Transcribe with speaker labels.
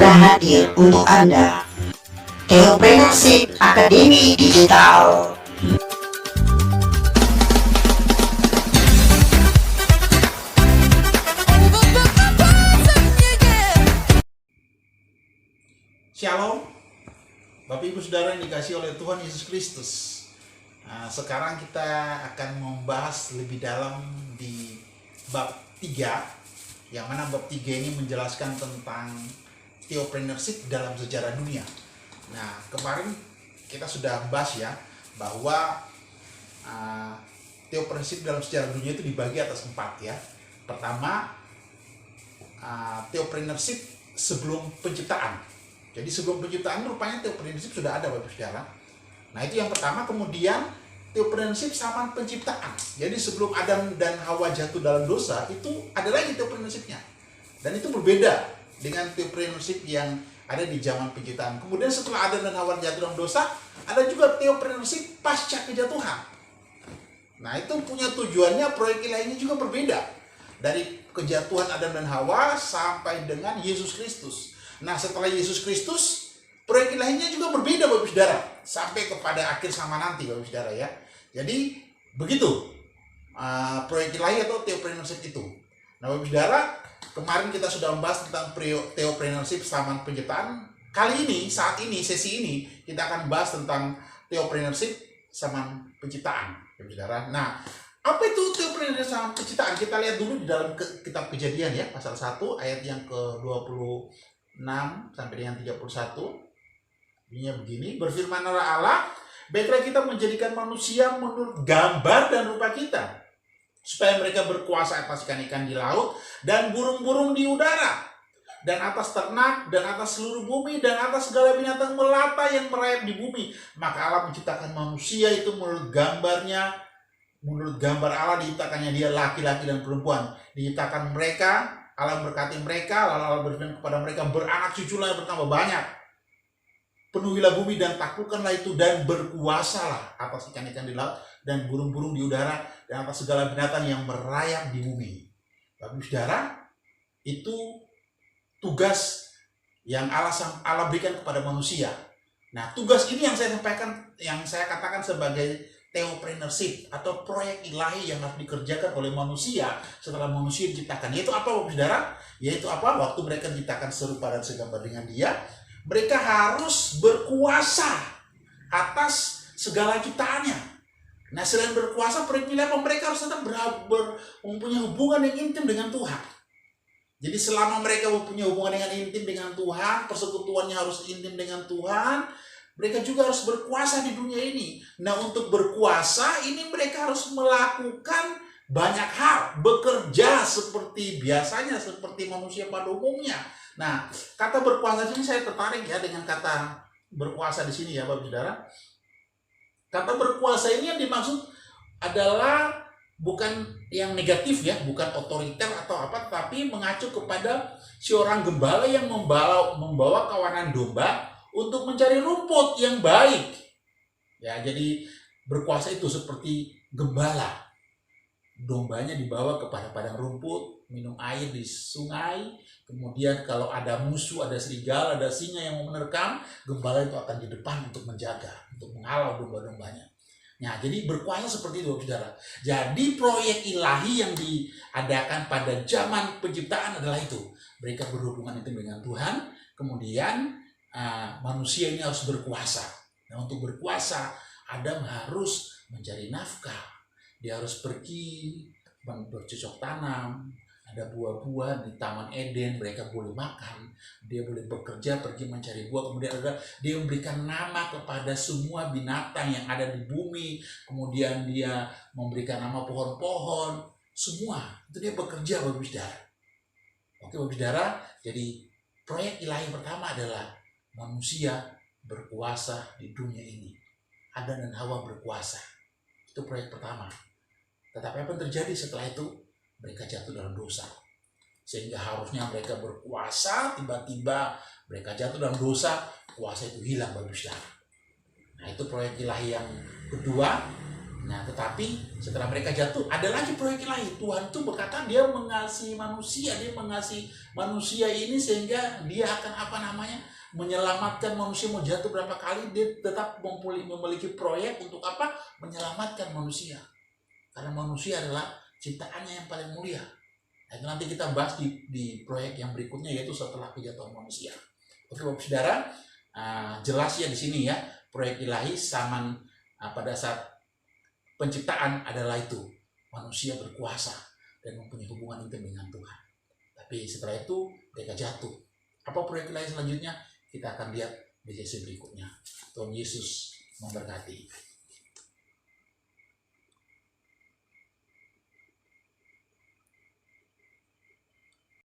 Speaker 1: segera hadir untuk Anda. Teopreneurship Akademi Digital.
Speaker 2: Shalom, Bapak Ibu Saudara yang dikasihi oleh Tuhan Yesus Kristus. Sekarang kita akan membahas lebih dalam di bab 3, yang mana bab 3 ini menjelaskan tentang theopreneurship dalam sejarah dunia. Nah, kemarin kita sudah bahas ya, bahwa theopreneurship dalam sejarah dunia itu dibagi atas 4 ya. Pertama, theopreneurship sebelum penciptaan. Jadi sebelum penciptaan rupanya theopreneurship sudah ada, Bapak Saudara. Nah, itu yang pertama. Kemudian theopreneurship zaman penciptaan. Jadi sebelum Adam dan Hawa jatuh dalam dosa, itu ada lagi theopreneurshipnya. Dan itu berbeda dengan theopreneurship yang ada di zaman penciptaan. Kemudian setelah Adam dan Hawa jatuh dalam dosa, ada juga theopreneurship pasca kejatuhan. Nah, itu punya tujuannya, proyek ilahinya juga berbeda. Dari kejatuhan Adam dan Hawa sampai dengan Yesus Kristus. Nah, setelah Yesus Kristus, proyek ilahinya juga berbeda, Bapak Saudara, sampai kepada akhir zaman nanti, Bapak Saudara ya. Jadi begitu proyek ilahi atau theopreneurship itu. Nah, Bapak Saudara, kemarin kita sudah membahas tentang theopreneurship zaman penciptaan. Kali ini, saat ini, sesi ini, kita akan bahas tentang theopreneurship zaman penciptaan, Bapak Saudara. Nah, apa itu theopreneurship zaman penciptaan? Kita lihat dulu di dalam kitab Kejadian ya, pasal 1 ayat yang ke-26 sampai dengan 31. Bunyinya begini, berfirmanlah Allah, baiklah kita menjadikan manusia menurut gambar dan rupa kita, supaya mereka berkuasa atas ikan-ikan di laut dan burung-burung di udara, dan atas ternak, dan atas seluruh bumi, dan atas segala binatang melata yang merayap di bumi. Maka Allah menciptakan manusia itu menurut gambarnya, menurut gambar Allah diciptakannya dia, laki-laki dan perempuan. Diciptakan mereka, Allah berkati mereka, lalu Allah berfirman kepada mereka, beranak cuculah yang bertambah banyak. Penuhilah bumi dan taklukkanlah itu, dan berkuasalah atas ikan-ikan di laut dan burung-burung di udara dan atas segala binatang yang merayap di bumi. Bapak Saudara, itu tugas yang Allah berikan kepada manusia. Nah, tugas ini yang saya sampaikan, yang saya katakan sebagai theopreneurship atau proyek ilahi yang harus dikerjakan oleh manusia setelah manusia diciptakan. Yaitu apa, Bapak Saudara? Yaitu apa? Waktu mereka diciptakan serupa dan segambar dengan Dia, mereka harus berkuasa atas segala ciptaannya. Nah, selain berkuasa, mereka harus tetap mempunyai hubungan yang intim dengan Tuhan. Jadi selama mereka mempunyai hubungan yang intim dengan Tuhan, persekutuannya harus intim dengan Tuhan, mereka juga harus berkuasa di dunia ini. Nah, untuk berkuasa ini mereka harus melakukan banyak hal, bekerja seperti biasanya, seperti manusia pada umumnya. Nah, kata berkuasa ini saya tertarik ya dengan kata berkuasa di sini ya, Bapak Saudara. Kata berkuasa ini yang dimaksud adalah bukan yang negatif ya, bukan otoriter atau apa, tapi mengacu kepada seorang gembala yang membawa kawanan domba untuk mencari rumput yang baik. Ya, jadi berkuasa itu seperti gembala. Dombanya dibawa kepada padang rumput, minum air di sungai, kemudian kalau ada musuh, ada serigala, ada singa yang mau menerkam, gembala itu akan di depan untuk menjaga, untuk menghalau domba-dombanya. Nah, jadi berkuasa seperti itu, Saudara. Jadi proyek ilahi yang diadakan pada zaman penciptaan adalah itu. Mereka berhubungan itu dengan Tuhan, kemudian manusia ini harus berkuasa. Nah, untuk berkuasa, Adam harus mencari nafkah. Dia harus pergi bercocok tanam, ada buah-buah di Taman Eden, mereka boleh makan. Dia boleh bekerja, pergi mencari buah. Kemudian dia memberikan nama kepada semua binatang yang ada di bumi. Kemudian dia memberikan nama pohon-pohon. Semua, itu dia bekerja, Bapak Saudara. Oke, Bapak Saudara, jadi proyek ilahi pertama adalah manusia berkuasa di dunia ini. Adam dan Hawa berkuasa. Itu proyek pertama. Tetapi apa yang terjadi setelah itu? Mereka jatuh dalam dosa. Sehingga harusnya mereka berkuasa, tiba-tiba mereka jatuh dalam dosa, kuasa itu hilang, Bapak Saudara. Nah, itu proyek ilahi yang kedua. Nah, tetapi setelah mereka jatuh, ada lagi proyek ilahi. Tuhan tuh berkata dia mengasihi manusia ini sehingga dia akan menyelamatkan manusia. Mau jatuh berapa kali, dia tetap memiliki proyek untuk apa? Menyelamatkan manusia. Karena manusia adalah ciptaannya yang paling mulia. Dan nanti kita bahas di proyek yang berikutnya, yaitu setelah kejatuhan manusia. Oke Bapak Saudara, jelas ya di sini ya, proyek ilahi zaman pada saat penciptaan adalah itu, manusia berkuasa dan mempunyai hubungan intim dengan Tuhan. Tapi setelah itu mereka jatuh. Apa proyek ilahi selanjutnya? Kita akan lihat di sesi berikutnya. Tuhan Yesus memberkati.